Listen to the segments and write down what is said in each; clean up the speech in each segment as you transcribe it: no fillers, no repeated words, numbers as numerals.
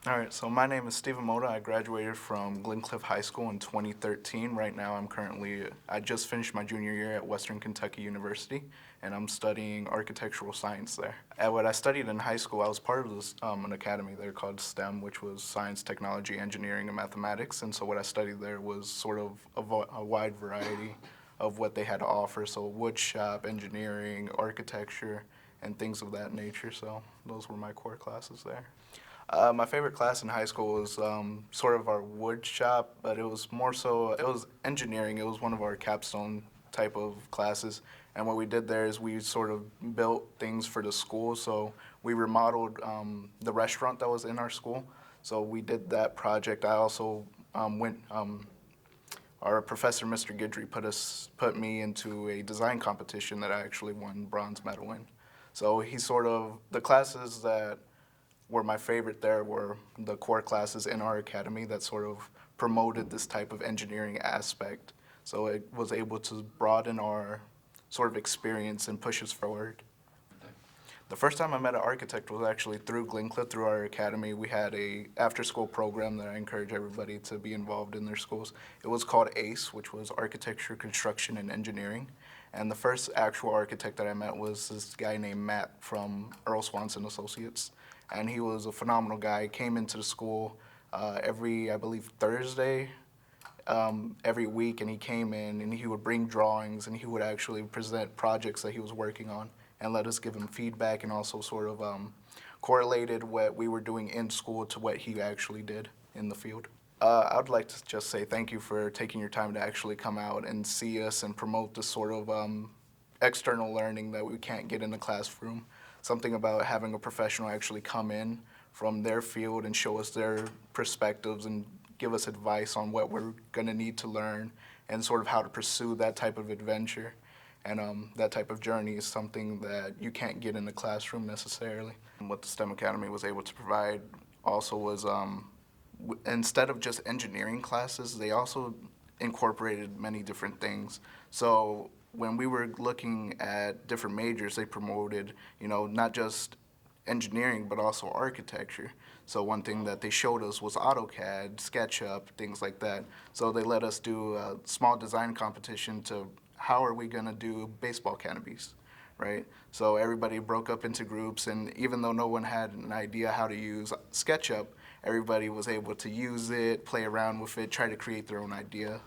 All right, so my name is Stephen Moda. I graduated from Glencliff High School in 2013. Right now, I just finished my junior year at Western Kentucky University, and I'm studying architectural science there. At what I studied in high school, I was part of an academy there called STEM, which was science, technology, engineering, and mathematics. And so what I studied there was sort of a wide variety of what they had to offer. So wood shop, engineering, architecture, and things of that nature. So those were my core classes there. My favorite class in high school was sort of our wood shop, but it was more so, it was engineering. It was one of our capstone type of classes. And what we did there is we sort of built things for the school. So we remodeled the restaurant that was in our school. So we did that project. I also our professor, Mr. Guidry, put me into a design competition that I actually won bronze medal in. So the classes that were my favorite there were the core classes in our academy that sort of promoted this type of engineering aspect. So it was able to broaden our sort of experience and push us forward. The first time I met an architect was actually through Glencliff, through our academy. We had a after-school program that I encourage everybody to be involved in their schools. It was called ACE, which was Architecture, Construction, and Engineering. And the first actual architect that I met was this guy named Matt from Earl Swanson Associates. And he was a phenomenal guy. He came into the school every, I believe, Thursday, every week, and he came in and he would bring drawings and he would actually present projects that he was working on and let us give him feedback, and also sort of correlated what we were doing in school to what he actually did in the field. I would like to just say thank you for taking your time to actually come out and see us and promote this sort of external learning that we can't get in the classroom. Something about having a professional actually come in from their field and show us their perspectives and give us advice on what we're going to need to learn and sort of how to pursue that type of adventure. And that type of journey is something that you can't get in the classroom necessarily. And what the STEM Academy was able to provide also was instead of just engineering classes, they also incorporated many different things. So when we were looking at different majors, they promoted, not just engineering, but also architecture. So one thing that they showed us was AutoCAD, SketchUp, things like that. So they let us do a small design competition to how are we going to do baseball canopies, right? So everybody broke up into groups, and even though no one had an idea how to use SketchUp, everybody was able to use it, play around with it, try to create their own idea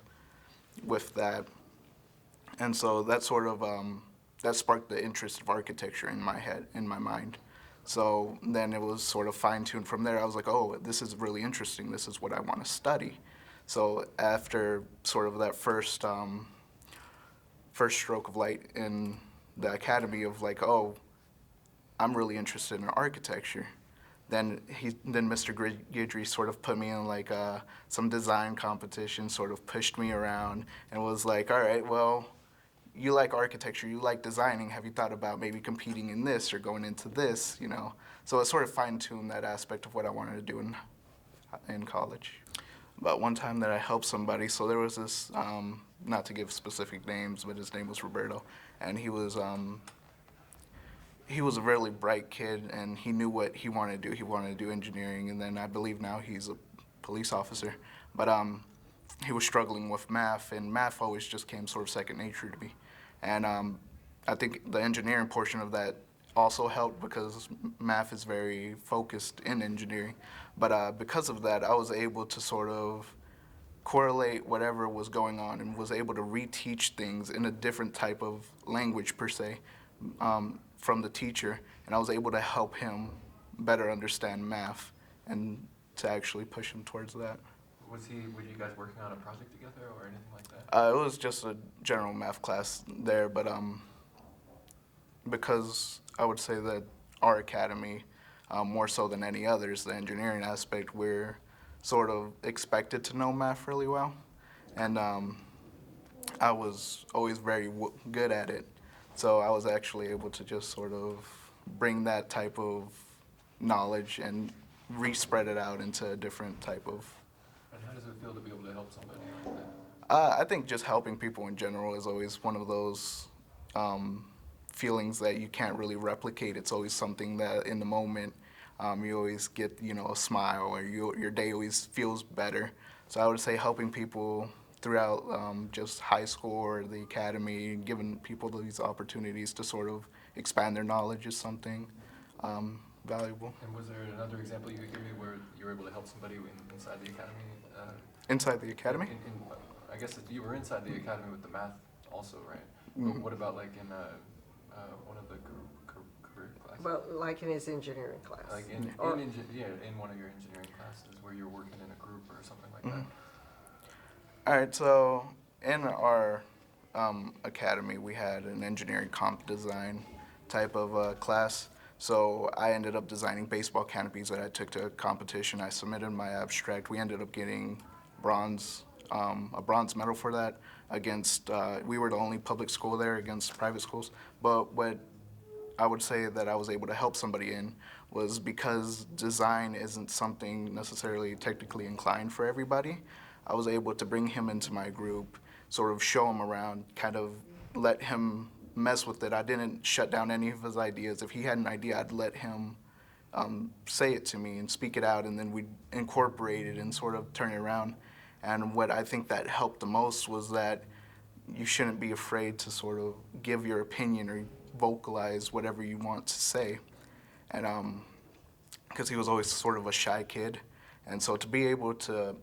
with that. And so that sort of that sparked the interest of architecture in my mind. So then it was sort of fine-tuned from there. I was like, oh, this is really interesting. This is what I want to study. So after sort of that first stroke of light in the academy of like, oh, I'm really interested in architecture. Then Mr. Guidry sort of put me in like some design competition, sort of pushed me around and was like, all right, well, you like architecture, you like designing. Have you thought about maybe competing in this or going into this? So it sort of fine-tuned that aspect of what I wanted to do in college. But one time that I helped somebody, so there was this, not to give specific names, but his name was Roberto, and he was a really bright kid, and he knew what he wanted to do. He wanted to do engineering, and then I believe now he's a police officer. But he was struggling with math, and math always just came sort of second nature to me. And I think the engineering portion of that also helped because math is very focused in engineering. But because of that, I was able to sort of correlate whatever was going on and was able to reteach things in a different type of language per se from the teacher. And I was able to help him better understand math and to actually push him towards that. Were you guys working on a project together or anything like that? It was just a general math class there, but because I would say that our academy, more so than any others, the engineering aspect, we're sort of expected to know math really well. And I was always very good at it. So I was actually able to just sort of bring that type of knowledge and re-spread it out into a different type of. And how does it feel to be able to help somebody like that? I think just helping people in general is always one of those feelings that you can't really replicate. It's always something that in the moment You always get, a smile, or your day always feels better. So I would say helping people throughout just high school or the academy, giving people these opportunities to sort of expand their knowledge is something valuable. And was there another example you could give me where you were able to help somebody inside the academy? Inside the academy? I guess that you were inside the academy with the math also, right? Mhm. But what about like in one of the career classes? Well, like in his engineering class. Like Yeah. in one of your engineering classes where you're working in a group or something like Mhm. that. All right, so in our academy, we had an engineering comp design type of class. So I ended up designing baseball canopies that I took to a competition. I submitted my abstract. We ended up getting a bronze medal for that against, we were the only public school there against private schools. But what I would say that I was able to help somebody in was because design isn't something necessarily technically inclined for everybody. I was able to bring him into my group, sort of show him around, kind of let him mess with it. I didn't shut down any of his ideas. If he had an idea, I'd let him say it to me and speak it out, and then we'd incorporate it and sort of turn it around. And what I think that helped the most was that you shouldn't be afraid to sort of give your opinion or vocalize whatever you want to say. And because he was always sort of a shy kid. And so to be able to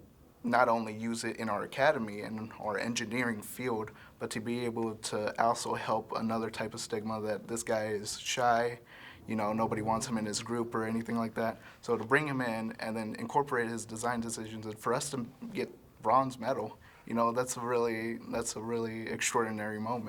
not only use it in our academy and our engineering field, but to be able to also help another type of stigma that this guy is shy, nobody wants him in his group or anything like that. So to bring him in and then incorporate his design decisions, and for us to get bronze medal, that's a really extraordinary moment.